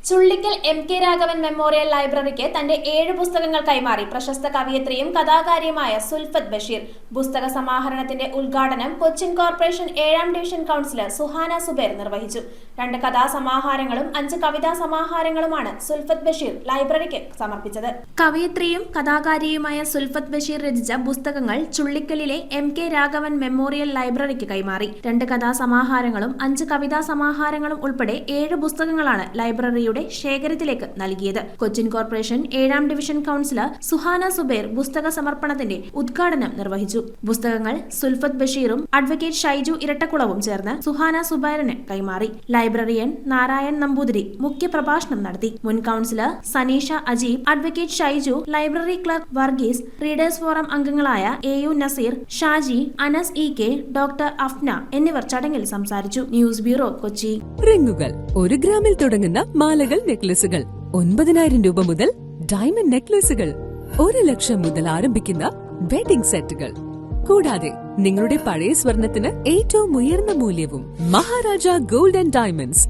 Chullickal MK. Raghavan memorial ലൈബ്രറിക്ക് തന്റെ 7 പുസ്തകങ്ങൾ കൈമാറി പ്രശസ്ത കവയിത്രിയും കഥാകാരിയുമായ സുൽഫത്ത് ബഷീർ. പുസ്തക സമാഹരണത്തിന്റെ ഉദ്ഘാടനം കൊച്ചിൻ കോർപ്പറേഷൻ 7ാം ഡിവിഷൻ കൗൺസിലർ സുഹാന സുബൈർ നിർവഹിച്ചു. 2 കഥാസമാഹാരങ്ങളും 5 കവിതാ സമാഹാരങ്ങളുമാണ് സുൽഫത്ത് ബഷീർ ലൈബ്രറിക്ക് സമർപ്പിച്ചത്. കവയിത്രിയും കഥാകാരിയുമായ സുൽഫത്ത് ബഷീർ രചിച്ച പുസ്തകങ്ങൾ ചുള്ളിക്കലിലെ എം.കെ. രാഘവൻ മെമ്മോറിയൽ ലൈബ്രറിക്ക് കൈമാറി. 2 കഥാസമാഹാരങ്ങളും 5 കവിതാ സമാഹാരങ്ങളും ഉൾപ്പെടെ 7 പുസ്തകങ്ങളാണ് ലൈബ്രറിയുടെ ശേഖരത്തിലേക്ക് നൽകിയത്. കൊച്ചിൻ കോർപ്പറേഷൻ 7ാം ഡിവിഷൻ കൗൺസിലർ സുഹാന സുബൈർ പുസ്തക സമർപ്പണത്തിന്റെ ഉദ്ഘാടനം നിർവഹിച്ചു. പുസ്തകങ്ങൾ സുൽഫത്ത് ബഷീറും അഡ്വക്കേറ്റ് ഷൈജു ഇരട്ടക്കുളവും ചേർന്ന് സുഹാന സുബൈറിന് കൈമാറി. ലൈബ്രറിയൻ നാരായൺ നമ്പൂതിരി മുഖ്യപ്രഭാഷണം നടത്തി. മുൻ councillor Saneesha Ajeeb, advocate Shaiju, library clerk Varghese, readers forum അംഗങ്ങളായ A U. Nazeer, Shaji, Anas E K, doctor Afna എന്നിവർ ചടങ്ങിൽ സംസാരിച്ചു. News bureau, Kochi. റിങ്ങുകൾ 1 ഗ്രാമിൽ തുടങ്ങുന്ന മാലകൾ, നെക്ലസുകൾ 9,000 രൂപ മുതൽ ഡയമണ്ട് നെക്ലസുകൾ 1 ലക്ഷം മുതൽ ആരംഭിക്കുന്ന വെഡിംഗ് സെറ്റുകൾ, കൂടാതെ നിങ്ങളുടെ പഴയ സ്വർണത്തിന് ഏറ്റവും ഉയർന്ന മൂല്യവും. Maharaja gold and diamonds,